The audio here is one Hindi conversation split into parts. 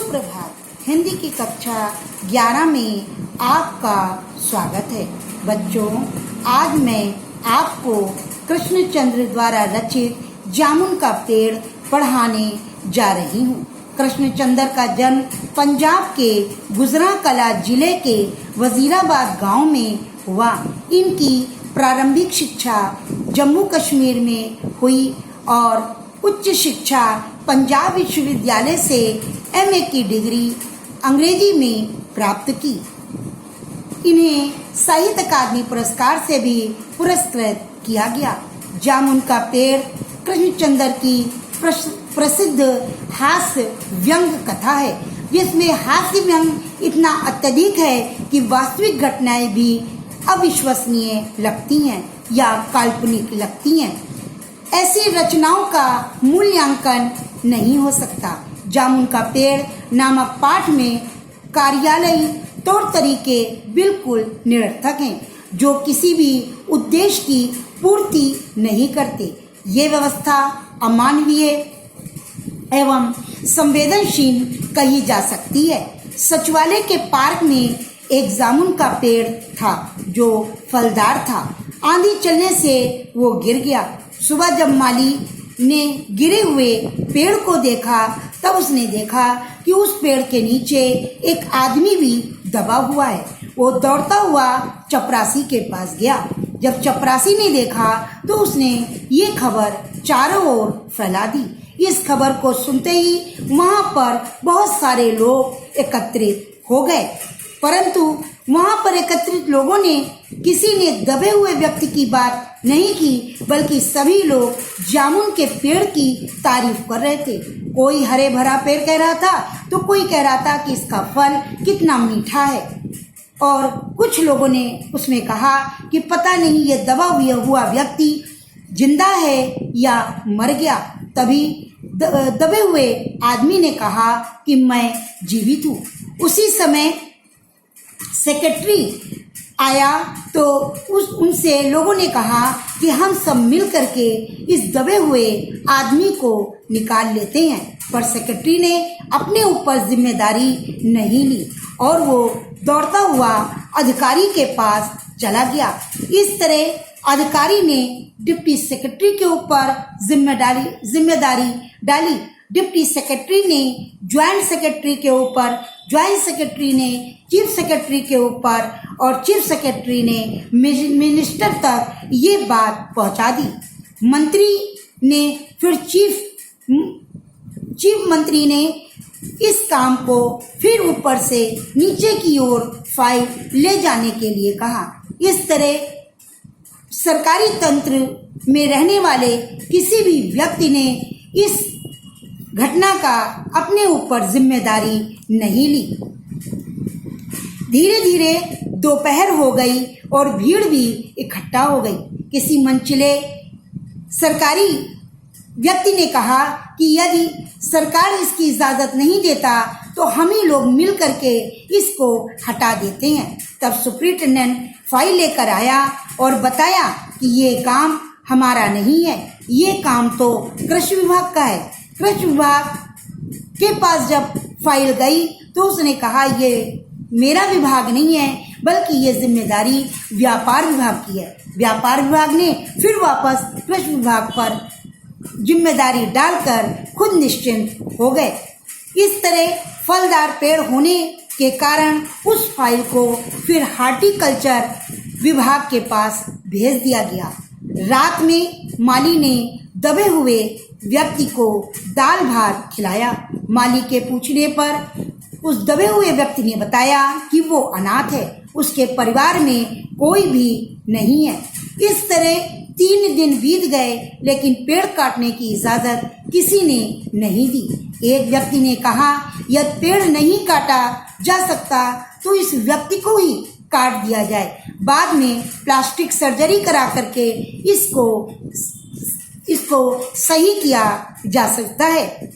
सुप्रभात। हिंदी की कक्षा 11 में आपका स्वागत है। बच्चों, आज मैं आपको कृष्णचंद्र द्वारा रचित जामुन का पेड़ पढ़ाने जा रही हूँ। कृष्णचंद्र का जन्म पंजाब के गुजरांवाला जिले के वजीराबाद गांव में हुआ। इनकी प्रारंभिक शिक्षा जम्मू कश्मीर में हुई और उच्च शिक्षा पंजाब विश्वविद्यालय से एमए की डिग्री अंग्रेजी में प्राप्त की। इन्हें साहित्य अकादमी पुरस्कार से भी पुरस्कृत किया गया। जामुन का पेड़ कृष्णचंद्र की प्रसिद्ध हास्य व्यंग कथा है, जिसमें हास्य व्यंग इतना अत्यधिक है कि वास्तविक घटनाएं भी अविश्वसनीय लगती हैं या काल्पनिक लगती हैं। ऐसी रचनाओं का मूल्यांकन नहीं हो सकता। जामुन का पेड़ नामक पाठ में कार्यालयी तौर तरीके बिल्कुल निरर्थक हैं, जो किसी भी उद्देश्य की पूर्ति नहीं करते। ये व्यवस्था अमानवीय एवं संवेदनशील कही जा सकती है। सचिवालय के पार्क में एक जामुन का पेड़ था जो फलदार था। आंधी चलने से वो गिर गया। सुबह जब माली ने गिरे हुए पेड़ को देखा, तब उसने देखा कि उस पेड़ के नीचे एक आदमी भी दबा हुआ है। वो दौड़ता हुआ चपरासी के पास गया। जब चपरासी ने देखा तो उसने ये खबर चारों ओर फैला दी। इस खबर को सुनते ही वहां पर बहुत सारे लोग एकत्रित हो गए, परंतु वहां पर एकत्रित लोगों ने किसी ने दबे हुए व्यक्ति की बात नहीं की, बल्कि सभी लोग जामुन के पेड़ की तारीफ कर रहे थे। कोई हरे भरा पेड़ कह रहा था तो कोई कह रहा था कि इसका फल कितना मीठा है, और कुछ लोगों ने उसमें कहा कि पता नहीं ये दबा हुआ व्यक्ति जिंदा है या मर गया। तभी दबे हुए आदमी ने कहा कि मैं जीवित हूँ। उसी समय सेक्रेटरी आया तो उनसे लोगों ने कहा कि हम सब मिल करके इस दबे हुए आदमी को निकाल लेते हैं, पर सेक्रेटरी ने अपने ऊपर जिम्मेदारी नहीं ली और वो दौड़ता हुआ अधिकारी के पास चला गया। इस तरह अधिकारी ने डिप्टी सेक्रेटरी के ऊपर जिम्मेदारी डाली। डिप्टी सेक्रेटरी ने ज्वाइंट सेक्रेटरी के ऊपर, ज्वाइंट सेक्रेटरी ने चीफ सेक्रेटरी के ऊपर और चीफ सेक्रेटरी ने मिनिस्टर तक ये बात पहुंचा दी। मंत्री ने फिर चीफ मंत्री ने इस काम को फिर ऊपर से नीचे की ओर फाइल ले जाने के लिए कहा। इस तरह सरकारी तंत्र में रहने वाले किसी भी व्यक्ति ने इस घटना का अपने ऊपर जिम्मेदारी नहीं ली। धीरे धीरे दोपहर हो गई और भीड़ भी इकट्ठा हो गई। किसी मनचले सरकारी व्यक्ति ने कहा कि यदि सरकार इसकी इजाजत नहीं देता तो हम ही लोग मिल करके इसको हटा देते हैं। तब सुपरिटेंडेंट फाइल लेकर आया और बताया कि ये काम हमारा नहीं है, ये काम तो कृषि विभाग का है। कृषि विभाग के पास जब फाइल गई तो उसने कहा ये मेरा विभाग नहीं है, बल्कि ये जिम्मेदारी व्यापार विभाग की है। व्यापार विभाग ने फिर वापस कृषि विभाग पर जिम्मेदारी डालकर खुद निश्चिंत हो गए। इस तरह फलदार पेड़ होने के कारण उस फाइल को फिर हार्टिकल्चर विभाग के पास भेज दिया गया। रात में माली ने दबे हुए व्यक्ति को दाल भात खिलाया। माली के पूछने पर उस दबे हुए व्यक्ति ने बताया कि वो अनाथ है, उसके परिवार में कोई भी नहीं है। इस तरह 3 दिन बीत गए, लेकिन पेड़ काटने की इजाजत किसी ने नहीं दी। एक व्यक्ति ने कहा यदि पेड़ नहीं काटा जा सकता तो इस व्यक्ति को ही काट दिया जाए, बाद में प्लास्टिक सर्जरी करा करके इसको सही किया जा सकता है।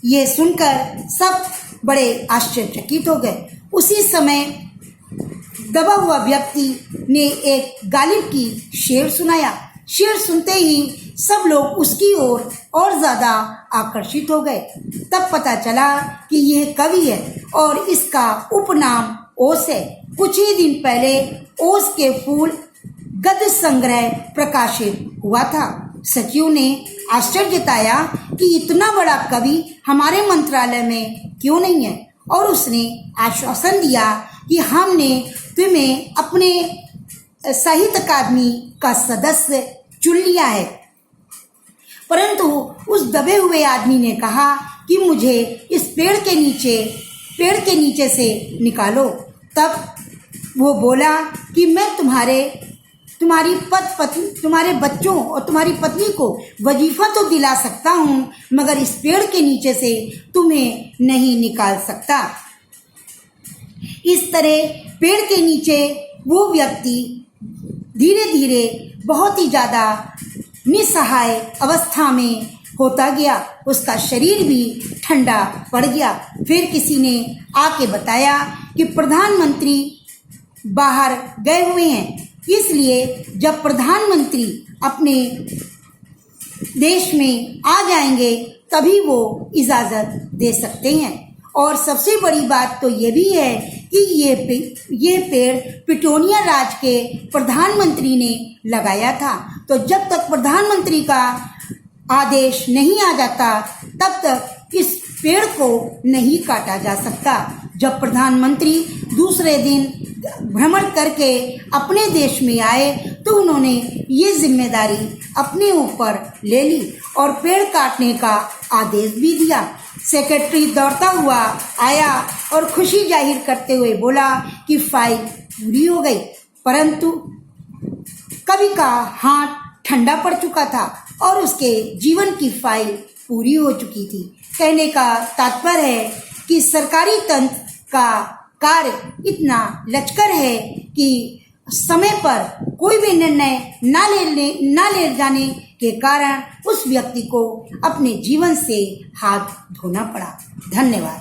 ये सुनकर सब बड़े आश्चर्यचकित हो गए। उसी समय दबा हुआ व्यक्ति ने एक गालिब की शेर सुनाया। शेर सुनते ही सब लोग उसकी ओर और ज्यादा आकर्षित हो गए। तब पता चला कि यह कवि है और इसका उपनाम ओस है। कुछ ही दिन पहले ओस के फूल गद्य संग्रह प्रकाशित हुआ था। सचिव ने आश्चर्य जताया कि इतना बड़ा कवि हमारे मंत्रालय में क्यों नहीं है, और उसने आश्वासन दिया कि हमने तुम्हें अपने साहित्य अकादमी का सदस्य चुन लिया है। परंतु उस दबे हुए आदमी ने कहा कि मुझे इस पेड़ के नीचे से निकालो। तब वो बोला कि मैं तुम्हारे बच्चों और तुम्हारी पत्नी को वजीफा तो दिला सकता हूँ, मगर इस पेड़ के नीचे से तुम्हें नहीं निकाल सकता। इस तरह पेड़ के नीचे वो व्यक्ति धीरे धीरे बहुत ही ज़्यादा निसहाय अवस्था में होता गया। उसका शरीर भी ठंडा पड़ गया। फिर किसी ने आके बताया कि प्रधानमंत्री बाहर गए हुए हैं, इसलिए जब प्रधानमंत्री अपने देश में आ जाएंगे तभी वो इजाज़त दे सकते हैं। और सबसे बड़ी बात तो ये भी है कि ये पेड़ पिटोनिया राज के प्रधानमंत्री ने लगाया था। तो जब तक प्रधानमंत्री का आदेश नहीं आ जाता तब तक इस पेड़ को नहीं काटा जा सकता। जब प्रधानमंत्री दूसरे दिन भ्रमण करके अपने देश में आए तो उन्होंने ये जिम्मेदारी अपने ऊपर ले ली और पेड़ काटने का आदेश भी दिया। सेक्रेटरी दौड़ता हुआ आया और खुशी जाहिर करते हुए बोला कि फाइल पूरी हो गई। परंतु कवि का हाथ ठंडा पड़ चुका था और उसके जीवन की फाइल पूरी हो चुकी थी। कहने का तात्पर्य है कि सरकारी तंत्र का कार्य इतना लचकर है कि समय पर कोई भी निर्णय ना ले जाने के कारण उस व्यक्ति को अपने जीवन से हाथ धोना पड़ा। धन्यवाद।